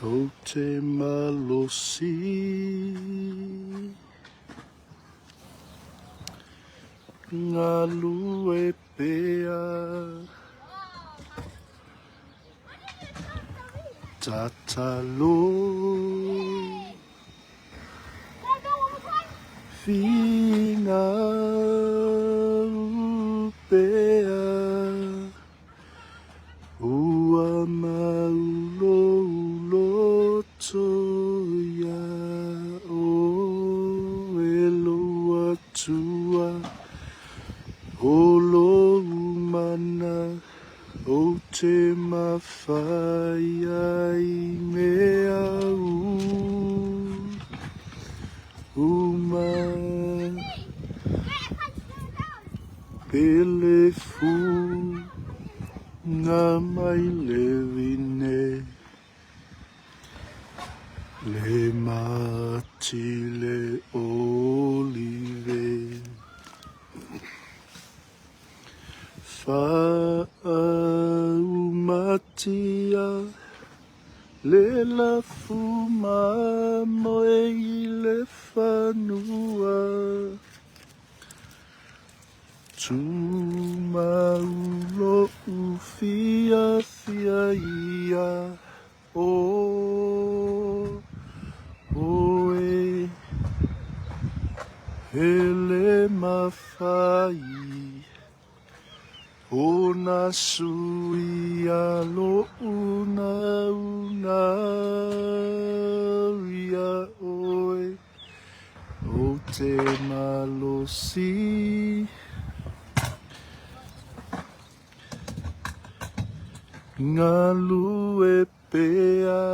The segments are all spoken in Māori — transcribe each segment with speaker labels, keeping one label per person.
Speaker 1: o te malosi ngā lue pea tatalo whina pea ua maulo loto ia o eloa tua olo mana o te mawhai ai mea uma pele fu ngā mai lewine le mati le olive Whaumatia le la fuma moe I le whanua Tumaulo uwhia whia ia oe hele mawhai Ona sui alo una ia oe o te malosi ngā lue pea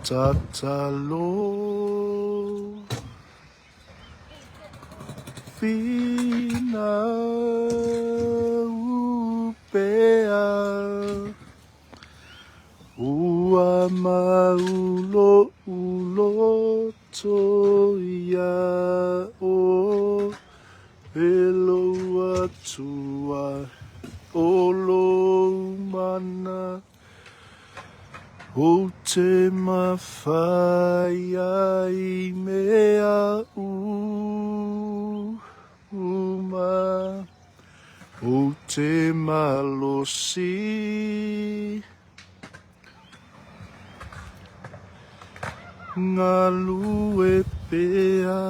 Speaker 1: tatalo Whina upea ua maulo uloto ia o eloa tua olo mana o te mawhai ai mea uma o te malosi ngā lue pea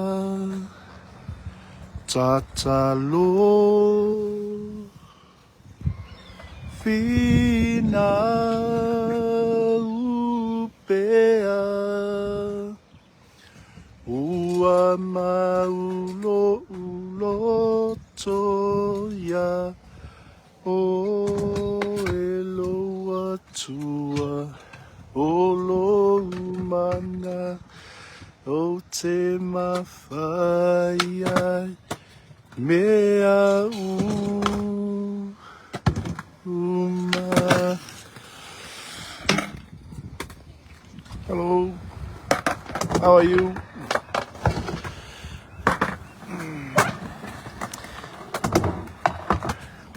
Speaker 1: tatalo whina upea ua maulo uloto ia o eloa tua olo mana o te mawhai ai mea uma. Hello, how are you?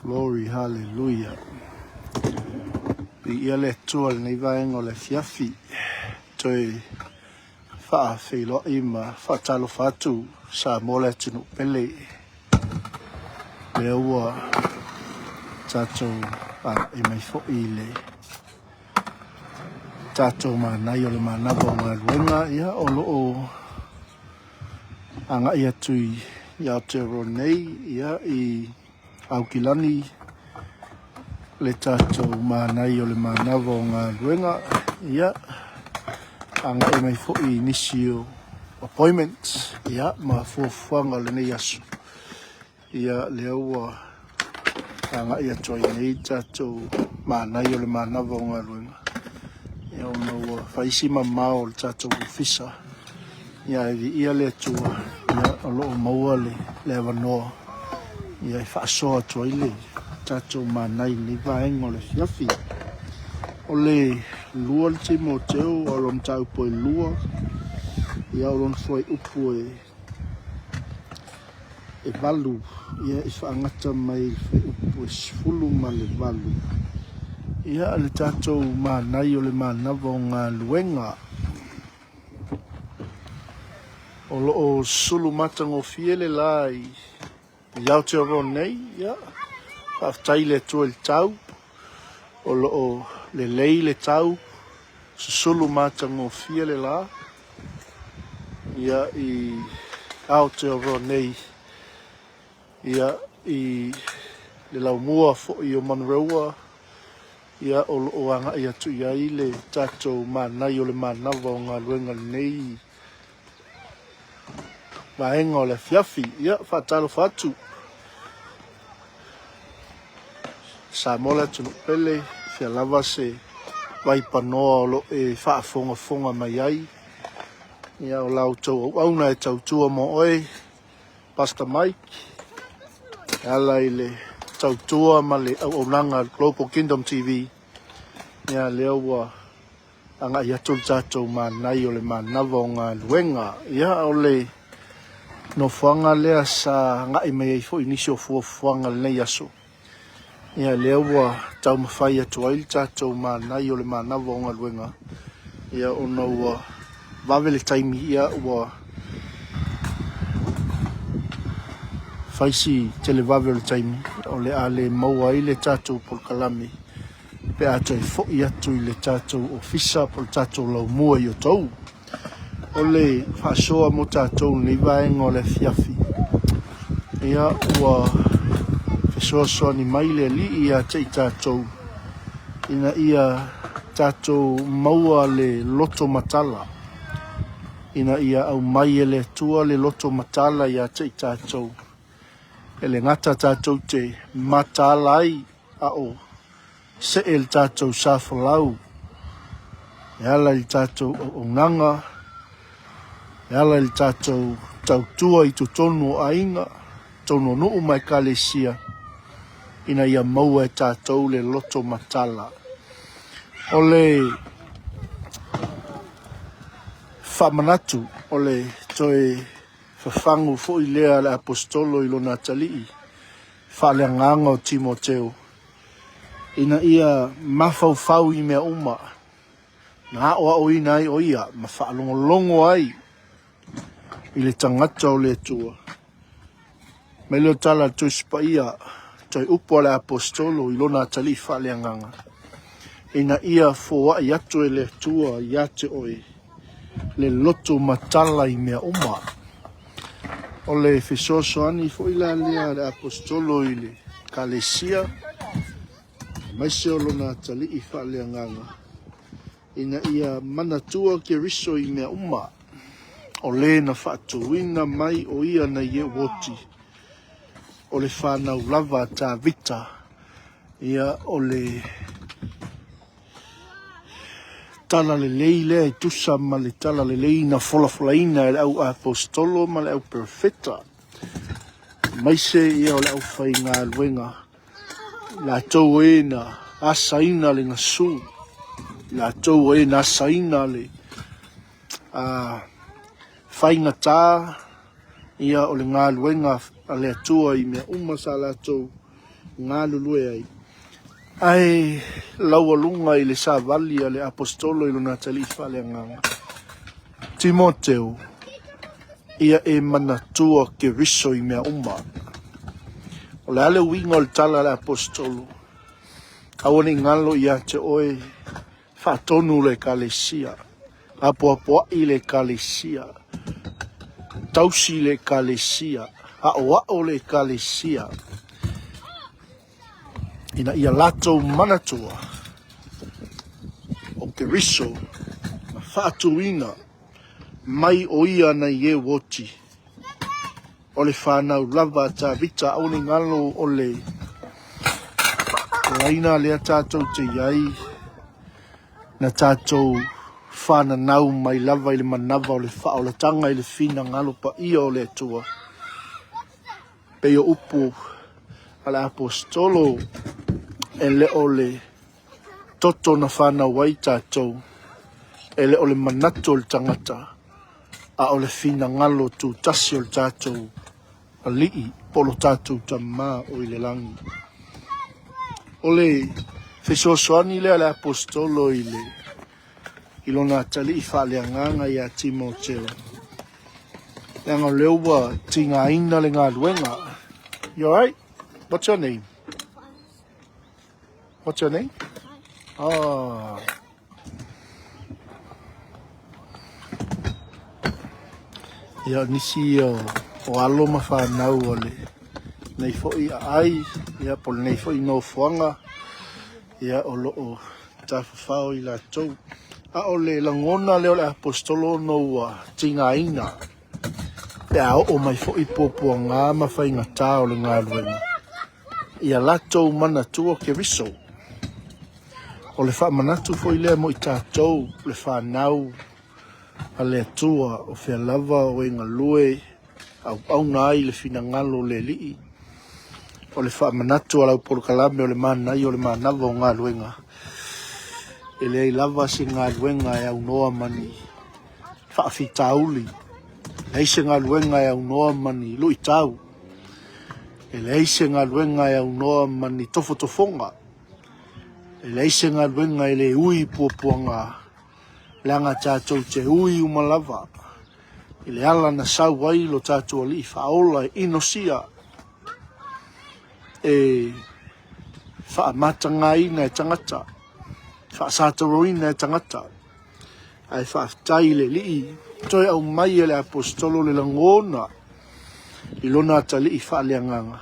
Speaker 1: Glory, hallelujah. Ia le tua nei vaenga o le fiafi. Toi wha whilo ima whatalo whatu sa mole tunu pele. Le ua tatou I mai fo I le. Tatou manai o le manava o ngā ruenga ia o loo anga ia tui ia o te ronei ia I Aukilani le tatou manai o le manava o ngā ruenga ia anga mai fo I nisi o appointments ia ma fuafuanga le nei asu ia le ua anga ia toi nei tatou manai o le manava o ngā ruenga ia o no faisi mamao le tatou ufisa ia ia le tua ia o loo maua le avanoa ia whaasoa tua I le tatou manai ni vaenga o le fiafi o le lua le Timoteo o lon tau poe lua ia o lon foi upu e valu ia I whaangata mai foi upu e sifulu ma le valu ia le tātou Manai o le manava o ngā luenga. O loo sulu matangofie le lai. Iau te aro nei, ia. Whaftai le tua le tau. O loo le lei le tau. Sulu matangofie le la. Ia i Aotearoa nei. Ia i le laumua fo'i o Manreua. Ia o loo anga ia tu iai le tātou Manai o le manava o ngā luenga nei. Maenga o le fiafi, ia whatalo whatu. Sa mola tunu pele, fia lava se waipanoa o lo e whaafonga mai ai. Ia o lau tau au auna e tau tua mo oe, Pastor Mike. Ala i le tau tua ma le au nanga Global Kingdom TV. Ia leo wa anga ia tol tātou Manai o le manava o ngā luenga. Ia o le no whanga lea sa ngai mei ei fo inisio fuanga nei aso. Ia leo wa tau mawhai atu ail tātou Manai o le manava o ngā luenga. Ia ono wa wawele taimi ia wa faisi tele wawele taimi o le ale maua i le tātou polkalami. Pe ato e fo i atu i le tātou ofisa pol tātou lau mua i o tau. O le whasoa mo tātou ni vaenga o le fiafi. Ia ua whasoa ni maile li ia te i tātou. Ina ia tātou maua le loto matala. Ina ia au mai e le tua le loto matala ia te i tātou. E le ngata tātou te matalai a o se el tātou sāwhalau. E ala i tātou o nganga. E ala i tātou tau tua i tu tonu o ainga. Tono nuu mai kalesia. Ina ia maua e tātou le loto matala. O le whamanatu. O le toe whawhangu fo i lea le apostolo i lona talii. Whale nganga o Timoteo. Ina ia mawhau i mea uma. Nā oa o ina ai o ia. Ma whaalongo ai. I le tangata o le tua. Me leo tala tui spa ia. Toi upo le apostolo i lona tali whale nganga. Ina ia fōa i atu e le tua i ate oe. Le loto matala i mea uma. O le whesosoani fo ila lea le apostolo i le kalesia. Mai se o lona tali i whale nganga. Ina ia manatua ke riso i mea uma. O le na whaatuina mai o ia na ie woti. O le whanau lava tā vita. Ia o le tala le lei lea i tusa ma le tala le lei na folafolaina e le au apostolo ma le au perfeta. Mai se ia o le au whai ngā luenga. La tau e na asaina le ngasu. La tau e na asaina le whainga tā. Ia o le ngā luenga a le atua i mea umasa la tau ngā lulue ai. Ai laua lunga i le savali a le apostolo i lona tali whale nganga. Timoteo, ia e manatua ke riso i mea uma. O le ale winga o le tala le apostolo. Awane ngalo ia te oe whaatonu le kalesia. Apoa i le kalesia. Tausi le kalesia. Ha'o le kalesia. Ina ia latou manatua. O ke riso. Na whaatuina. Mai o ia na ie woti. O le whanau lava tā vita au ni ngalo o le. Laina lea tātou te iai. Na tātou whana nau mai lava i le manava o le wha o le tanga i le whina ngalo pa ia o le tua. Peo upu ala apostolo e le o le toto na whana wai tātou. E le o le manato o le tangata. A o le whina ngalo tu tasi o le tātou. A lii polo tātou tamā o i le langi. O le Fesoasoani le apostolo i lona tali I whaaleanganga ia Timoteo. Leanga leua tinga ina le ngā luenga. You alright? What's your name? What's your name? Oh. Ia nisi o alo ma whanau o le. Nei foi ai, ia pol nei foi no fuanga. Ia o loo tawhawhau I la tau. A o le langona leo le apostolo no tinga ina. Ia o mai foi popua ngā mawhai ngā o le ngā luenga. Ia la tau mana tua ke riso. O le wha manatu foi lea mo I tātou le whanau. A le atua o whea lava o inga lue. Au nai le fina ngalo le lii. O le wha manatu alau polo kalame o le manai o le manava o ngā luenga. E le ai lava si ngā luenga e au noa mani. Wha whitauli. E se ngā luenga e au noa mani lui tau. E le se ngā luenga e au noa mani tofo tofonga. E le se ngā luenga e le ui puapuanga. Leanga tātou te ui umalava. I le ala na sau wai lo tātou ali whaola e inosia. E wha matanga ina e tangata. Wha sātaroina e tangata. Ai wha tai le lii. Toi au mai e le apostolo le langona. I lona ta lii wha leanganga.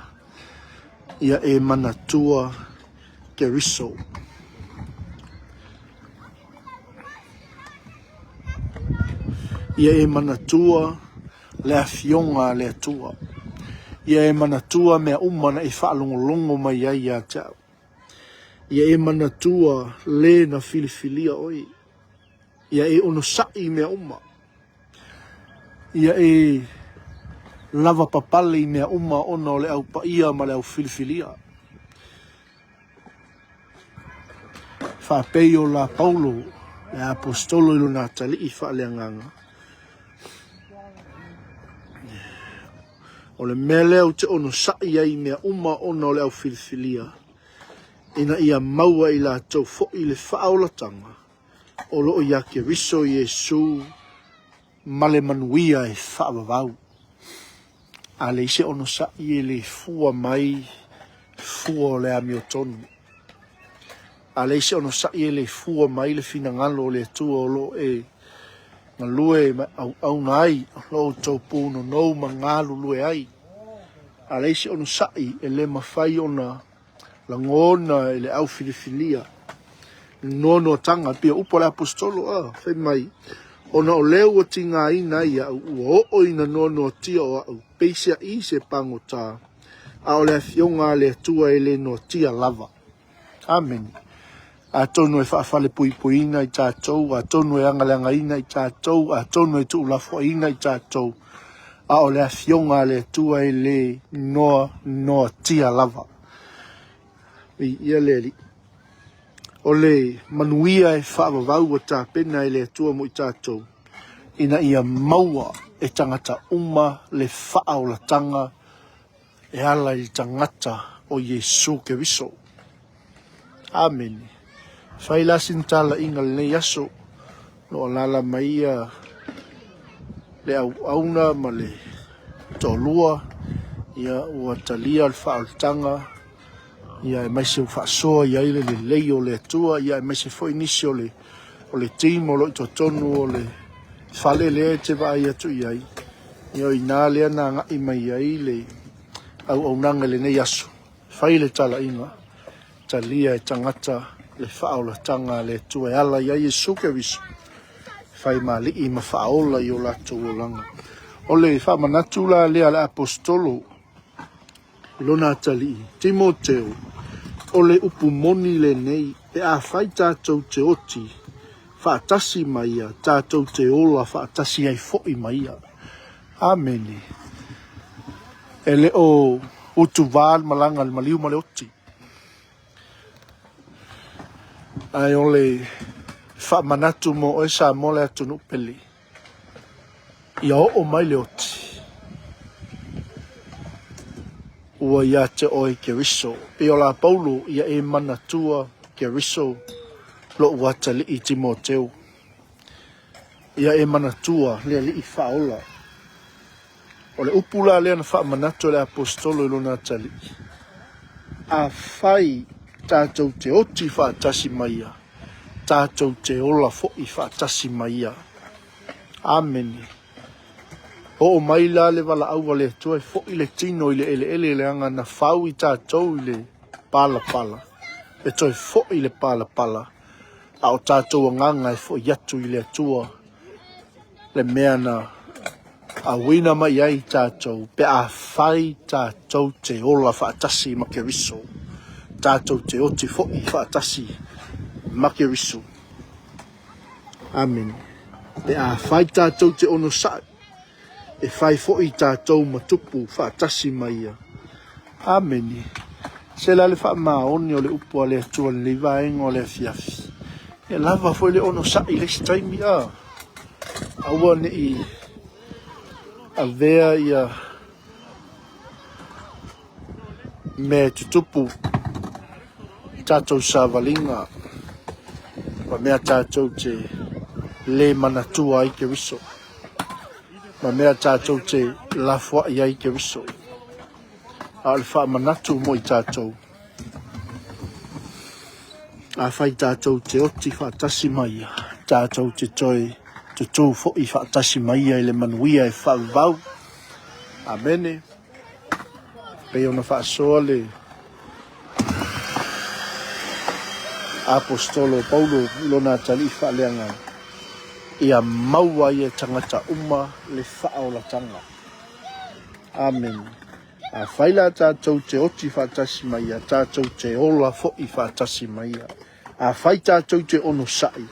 Speaker 1: Ia e manatua ke riso. Ia e manatua le afionga le atua. Ia e manatua mea umana e whaalongolongo mai ai a tau. Ia e manatua le na filifilia oi. Ia e ono sai mea uma. Ia e lava papale mea uma ona o le au paia ma le au filifilia. Whapeo la Paulo le apostolo ilo nā tali I whaaleanganga. O le mele o te ono sai ai mea uma ona o le au filifilia. Ina ia maua I la tau fo I le whaolatanga. O loo ia ke riso Yesu male manuia e whaavavau. A le ise ono sai e le fua mai, fua le amiotonu. A le ise ono sai e le fua mai le finangalo le tua o lo e nga lue au nai, lo tau puno nou ma ngalu lue ai. A le ise ono sai e le mawhai ona langona e le au filifilia. Nono tanga pia upo le apostolo, whai mai. Ona o leo o tinga ina ia ua o ina nono tia o au peisia I se pango tā. A o le afionga le atua e le no tia lava. Amen. A tonu e whaafale pui puina I tātou, a tonu e angalanga ina I tātou, a tonu e tu lafo ina I tātou. A o le afionga le atua e le no tia lava. Ia le o le manuia e whaavavau o tā pena e le atua mo I tātou. Ina ia maua e tangata uma le whaolatanga e ala I tangata o Yesu ke viso. Amen. Whai lasin tala inga le nei aso no alala maia le au auna ma le tolua ia ua talia le whaolatanga ia e maise whaasoa ia ile le lei o le atua ia e maise foi nisi o le timo lo I totonu o le whale le te vai atu iai ia I nā lea nā ngai mai ai le au nanga le nei aso whai le tala inga talia e tangata le whaolatanga le atua e ala ia Yesu ke viso whai mali I ma whaola I o lato o langa o le whamanatu la lea le apostolo lona tali Timoteo o le upumoni le nei e a whai tātou te oti whaatasi maia tātou te ola whaatasi ai fo'i maia. Amen. E le o utu vāl malanga le maliu ma le oti. Ai o le whaamanatu mo o esa mo le atu nupeli. Ia o mai le oti. Ua ia te oe ke riso. Pe o la Paulo ia e manatua ke riso lo wata li i Timoteo. Ia e manatua lea li i whaola. O le upula lea na wha manatua le apostolo ilo na tali. A whai tātou te oti wha tasi maia. Tātou te ola fo i wha tasi maia. Amen. O mai la le wala aua le tua fo i le tino i le ele le anga na whau i tātou i le pala pala. E toi fo i le pala pala. A o tātou nganga e fo i atu i le atua. Le mea na a wina mai ai tātou. Pe a whai tātou te ola whaatasi ma ke riso. Tātou te oti fo i whaatasi ma ke riso. Amen. Pe a whai tātou te ono sai. E whai fo i tātou matupu whaatasi mai ia. Amen. Se la le wha maoni o le upua le atua le vaenga o le fiafi. E lava fo le ono sa i le staimi a. Aua ne i a vea ia me tutupu tātou sa valinga. Ma mea tātou te le manatua i ke riso. Ma mea tātou te lafua i ai ke riso. A le wha manatu mo i tātou. A whai tātou te oti wha tasi mai. Tātou te toi te tū fo i wha tasi mai i le manuia e wha vau. Amene. Pei ona wha soa le Apostolo Paulo ilona tali wha leanga. Ia maua i e tangata uma le wha o la tanga. Amen. A whaila tātou te oti whātasi mai a tātou te ola fo i whātasi mai a. A whai tātou te ono sai.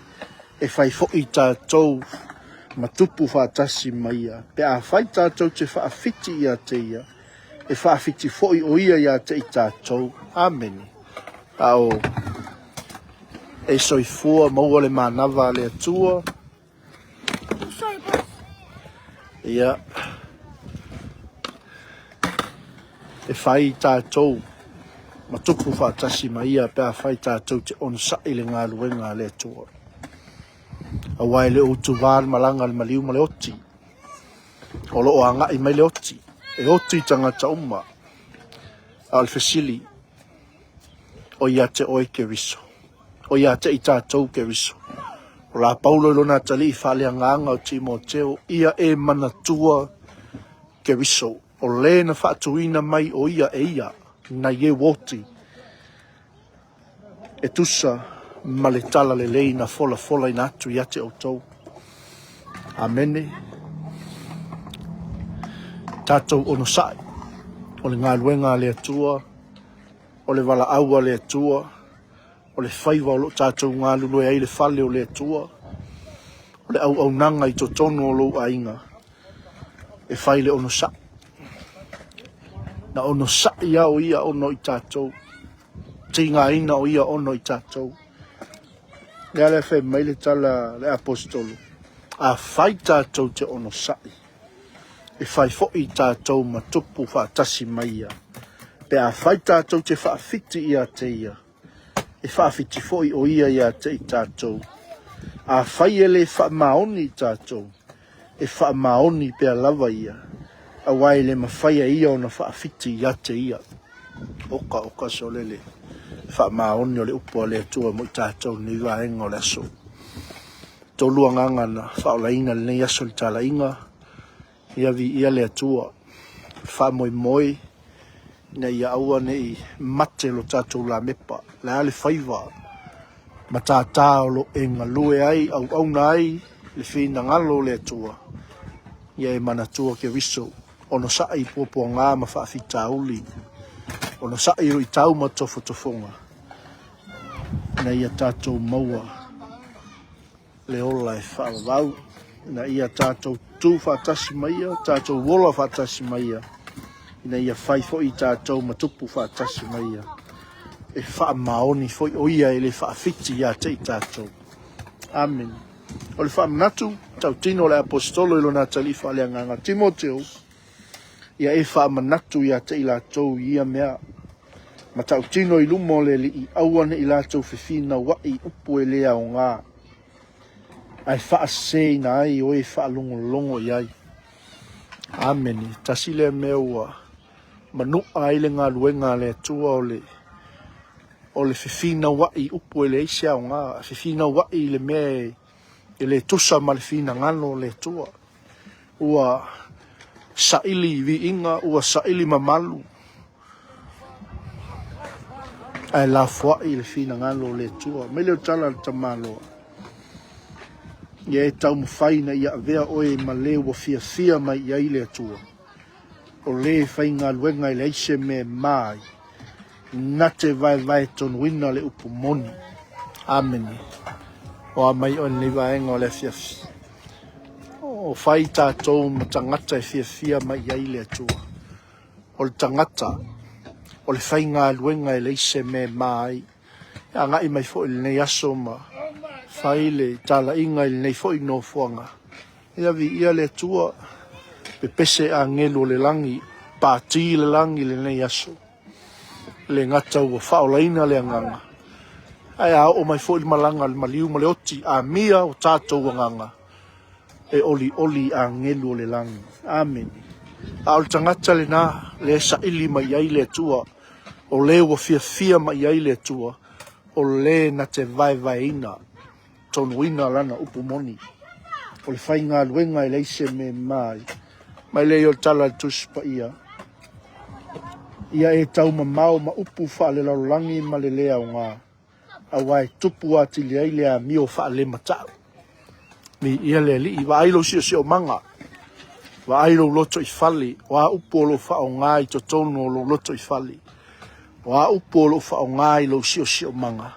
Speaker 1: E whai fo i tātou matupu whātasi mai a. Pe a whai tātou te whaafiti i a te ia. E whaafiti fo i o ia i a te i tātou. Amen. Ao. E soi fua maua le manava le atua. Ia. E whai tātou matupu whātasi mai ia pēr whai tātou te onsa i le ngā luenga le atua. A wai le utu vār malanga le maliu ma le oti. O lo o anga i mai le oti. E oti tangata uma. A le fesili. O ia te oi ke riso. O ia te i tātou ke riso. O la Paulo ilona tali i whale anganga o Timoteo. Ia e manatua ke riso. O le na whaatuina mai o ia e ia. Na ye woti. E tusa ma le tala le lei na fola fola ina atu i ate o tau. Amene. Tātou ono sai. O le ngā luenga le atua. O le wala aua le atua. O le whaiva o lo tātou ngā lulu e ai le whale o le atua. O le au nanga i to tono o lo ainga. E whaile ono sai. Na ono sai o ia ono i tātou. Tinga ina o ia ono i tātou. Lea le whai mai le tala le apostolo. A whai tātou te ono sai. E whai fo i tātou ma tupu whaatasi mai ia. Pe a whai tātou te whaafiti ia te ia. E whaafiti fo i o ia ia te i tātou. A whai ele wha maoni i tātou. E wha maoni pe a lava ia. A wai le mawhaia ia o na whaafiti ia te ia. Oka so lele. Wha maoni o le upua le atua mo i tātou ni vaenga o le aso. Tolua nganga na whaolainga le nei aso li tala inga. Ia vi ia le atua. Wha moi. Na ia aua nei mate lo tātou la mepa. Le ale whaiva. Ma tātā o lo e ngalue ai au na ai. Le whina ngalo le atua. Ia e manatua ke riso. Ono sai pōpua ngā ma whaafita uli. Ono sai rui tau ma tofo tofonga. Na ia tātou maua. Le ola e whaavau. Na ia tātou tū whaatasi maia. Tātou wola whaatasi maia. Ina ia whai fo i tātou ma tupu whaatasi maia. E wha maoni fo i oia e le whaafiti ia te i tātou. Amen. O le wha manatu. Tau tino le apostolo ilo nā talifa le anganga Timoteo. Ia e wha manatu ia te i lātou ia mea. Matau tino I lumo le li I aua ne I lātou whiwhina wa I upu e lea o ngā. Ai wha sei na ai o e wha longo iai. Ameni. Tasile mea ua. Manu ai le ngā luenga le tua o le whiwhina wa I upu e le isia o ngā. Whiwhina wa I le mea e le tusa ma le whiwhina ngano le tua. Ua saili vi inga, ua saili mamalu. Ai la fwa I le whiwhina ngano le tua. Me leo tala le tamaloa. Ia e tau mawhaina ia vea oe ma leo wa fia mai ia I le atua. O le whai ngā luenga I le aise me mai. Na te vai tonu wina le upu moni. Ameni. O a mai o ni vaenga o le fiafi. O whai tātou ma tangata e fia mai ia I le atua. O le tangata. O le whai ngā luenga I le aise me mai. Ia ngai mai fo il nei aso ma. Whai le tala inga il nei fo I no fuanga. Ia vi ia le atua. Pe pese a ngelo le langi. Pāti le langi le nei aso. Le ngata ua whaolaina le anganga. Ai a o mai fo il malanga le maliu ma le oti. A mia o tātou anganga. E oli a ngelo le langi. Amen. A o tangata le na. Le sa ili mai ai le atua. O le ua fia mai ai le atua. O le na te vai ina. Tonu ina lana upu moni. O le whai ngā luenga I leise me mai. Mai le o tala tuspa ia. Ia e tau mau ma upu wha le laulangi ma le lea o ngā. A wai tupu ati le ai lea mio wha le matau. Mi ia le li. Wa ailo si o manga. Wa ailo loto I fali. Wa upu o lo wha o ngā I to tonu o lo loto I fali. Wa upu o lo wha o ngā I lo si o manga.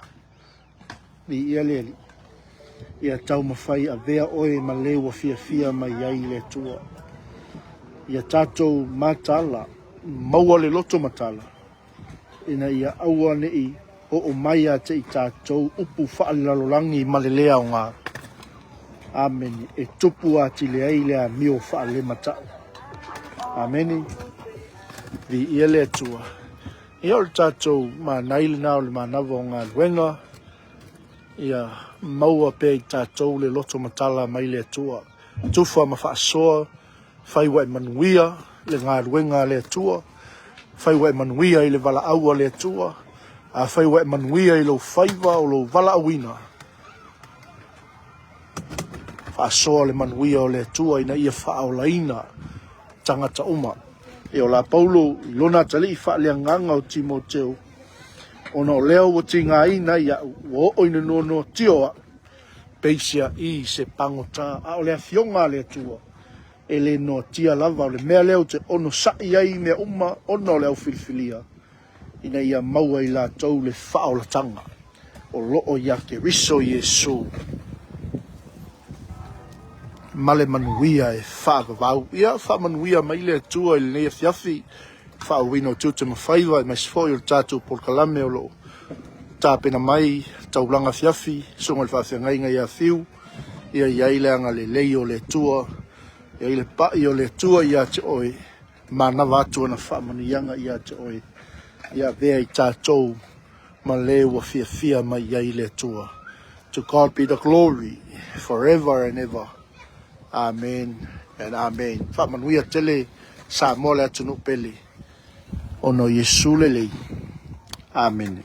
Speaker 1: Mi ia le li. Ia tau mawhai a vea oe ma lewa fia mai ai le tua. Ia tātou matala, maua le loto matala. Ina ia aua nei o mai a te I tātou upu whaalalolangi ma le lea o ngā. Amen. E tupu ati le ai lea mio whaale matau. Amen. Vi ia le tua. Ia o tātou ma naile nao le manava o ngā luenga. Ia maua pe I tātou le loto matala mai le atua. Tufa ma whaasoa, whai wai manuia, le ngā ruenga le atua, whai wai manuia I le wala aua le atua, a whai wai manuia I lo whaiva o lo wala awina. Whaasoa le manuia o le atua ina ia whaolaina tangata uma. E o la Paulo I lona tali I whaalea nganga o Timoteo, ona o leo o tinga ina ia o oina no tioa peisia I se pangota a o lea fionga le atua e le no tia lava o le mea leo te ono sai ai mea uma ono leo filifilia ina ia maua I la tau le whaolatanga o loo ia ke riso Yesu male manuia e whaavavau ia whaamanuia mai le atua I le nea fiafi whaawino tute mawhaiva mai sfoi o tātou polkalame o loo. Tāpena mai, taulanga fiafi, songa le whawhiangai ngai a whiu, ia iaileanga le lei o le tua, ia le pai o le tua ia te oe, manava atua na whaamanianga ia te oe, ia vea I tātou ma lewa fia mai iai le tua. To God be the glory, forever and ever. Amen and amen. Whaamanuia tele, sa mole atu no pele. Ono Yesu lelei. Amen.